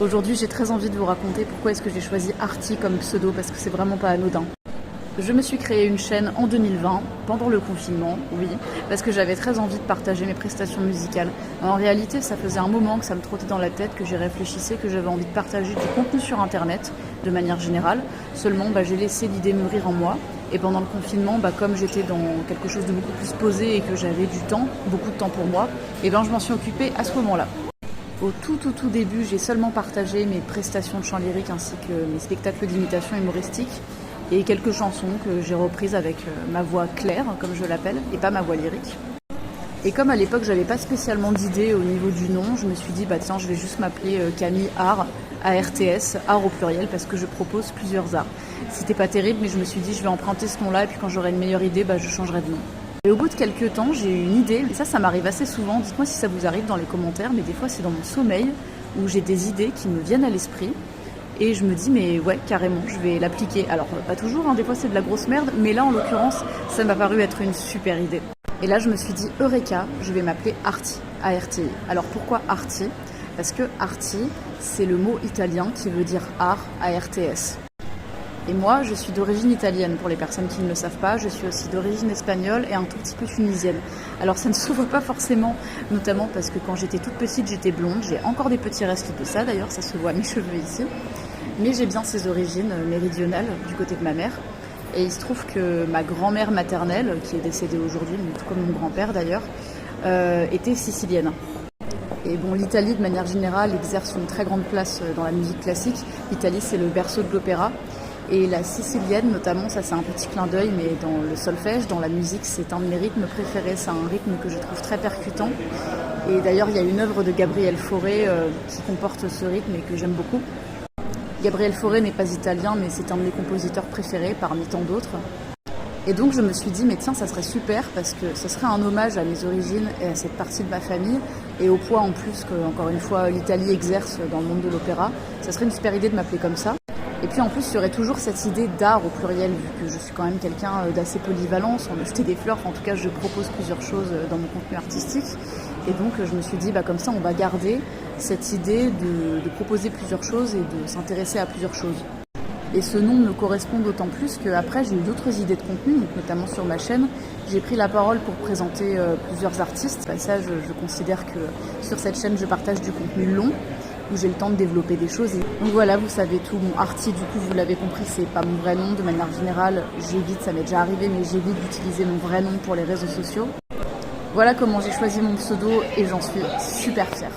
Aujourd'hui, j'ai très envie de vous raconter pourquoi est-ce que j'ai choisi Arty comme pseudo, parce que c'est vraiment pas anodin. Je me suis créé une chaîne en 2020, pendant le confinement, oui, parce que j'avais très envie de partager mes prestations musicales. En réalité, ça faisait un moment que ça me trottait dans la tête, que j'y réfléchissais, que j'avais envie de partager du contenu sur Internet, de manière générale. Seulement, j'ai laissé l'idée mûrir en moi. Et pendant le confinement, comme j'étais dans quelque chose de beaucoup plus posé et que j'avais du temps, beaucoup de temps pour moi, je m'en suis occupée à ce moment-là. Au tout début, j'ai seulement partagé mes prestations de chant lyrique ainsi que mes spectacles d'imitation humoristique et quelques chansons que j'ai reprises avec ma voix claire, comme je l'appelle, et pas ma voix lyrique. Et comme à l'époque, j'avais pas spécialement d'idée au niveau du nom, je me suis dit, tiens, je vais juste m'appeler Camille Art, ARTS, art au pluriel, parce que je propose plusieurs arts. C'était pas terrible, mais je me suis dit, je vais emprunter ce nom-là, et puis quand j'aurai une meilleure idée, je changerai de nom. Et au bout de quelques temps, j'ai eu une idée, et ça m'arrive assez souvent, dites-moi si ça vous arrive dans les commentaires, mais des fois c'est dans mon sommeil où j'ai des idées qui me viennent à l'esprit, et je me dis, mais ouais, carrément, je vais l'appliquer. Alors, pas toujours, des fois c'est de la grosse merde, mais là en l'occurrence, ça m'a paru être une super idée. Et là je me suis dit, Eureka, je vais m'appeler Arty, A-R-T-I. Alors pourquoi Arty ? Parce que Arty, c'est le mot italien qui veut dire art, A-R-T-S. Et moi, je suis d'origine italienne, pour les personnes qui ne le savent pas. Je suis aussi d'origine espagnole et un tout petit peu tunisienne. Alors ça ne se voit pas forcément, notamment parce que quand j'étais toute petite, j'étais blonde. J'ai encore des petits restes de ça, d'ailleurs, ça se voit à mes cheveux ici. Mais j'ai bien ces origines méridionales du côté de ma mère. Et il se trouve que ma grand-mère maternelle, qui est décédée aujourd'hui, tout comme mon grand-père d'ailleurs, était sicilienne. Et l'Italie, de manière générale, exerce une très grande place dans la musique classique. L'Italie, c'est le berceau de l'opéra. Et la sicilienne, notamment, ça c'est un petit clin d'œil, mais dans le solfège, dans la musique, c'est un de mes rythmes préférés. C'est un rythme que je trouve très percutant. Et d'ailleurs, il y a une œuvre de Gabriel Fauré qui comporte ce rythme et que j'aime beaucoup. Gabriel Fauré n'est pas italien, mais c'est un de mes compositeurs préférés parmi tant d'autres. Et donc je me suis dit, mais tiens, ça serait super parce que ce serait un hommage à mes origines et à cette partie de ma famille et au poids en plus que, encore une fois, l'Italie exerce dans le monde de l'opéra. Ça serait une super idée de m'appeler comme ça. Et puis en plus, il y aurait toujours cette idée d'art au pluriel, vu que je suis quand même quelqu'un d'assez polyvalent, sans me jeter des fleurs. En tout cas, je propose plusieurs choses dans mon contenu artistique. Et donc je me suis dit, comme ça, on va garder cette idée de proposer plusieurs choses et de s'intéresser à plusieurs choses. Et ce nom me correspond d'autant plus qu'après, j'ai eu d'autres idées de contenu, notamment sur ma chaîne. J'ai pris la parole pour présenter plusieurs artistes. Ça, je considère que sur cette chaîne, je partage du contenu long, où j'ai le temps de développer des choses. Donc voilà, vous savez tout. Mon Arty, du coup, vous l'avez compris, c'est pas mon vrai nom. De manière générale, j'évite, ça m'est déjà arrivé, mais j'évite d'utiliser mon vrai nom pour les réseaux sociaux. Voilà comment j'ai choisi mon pseudo et j'en suis super fière.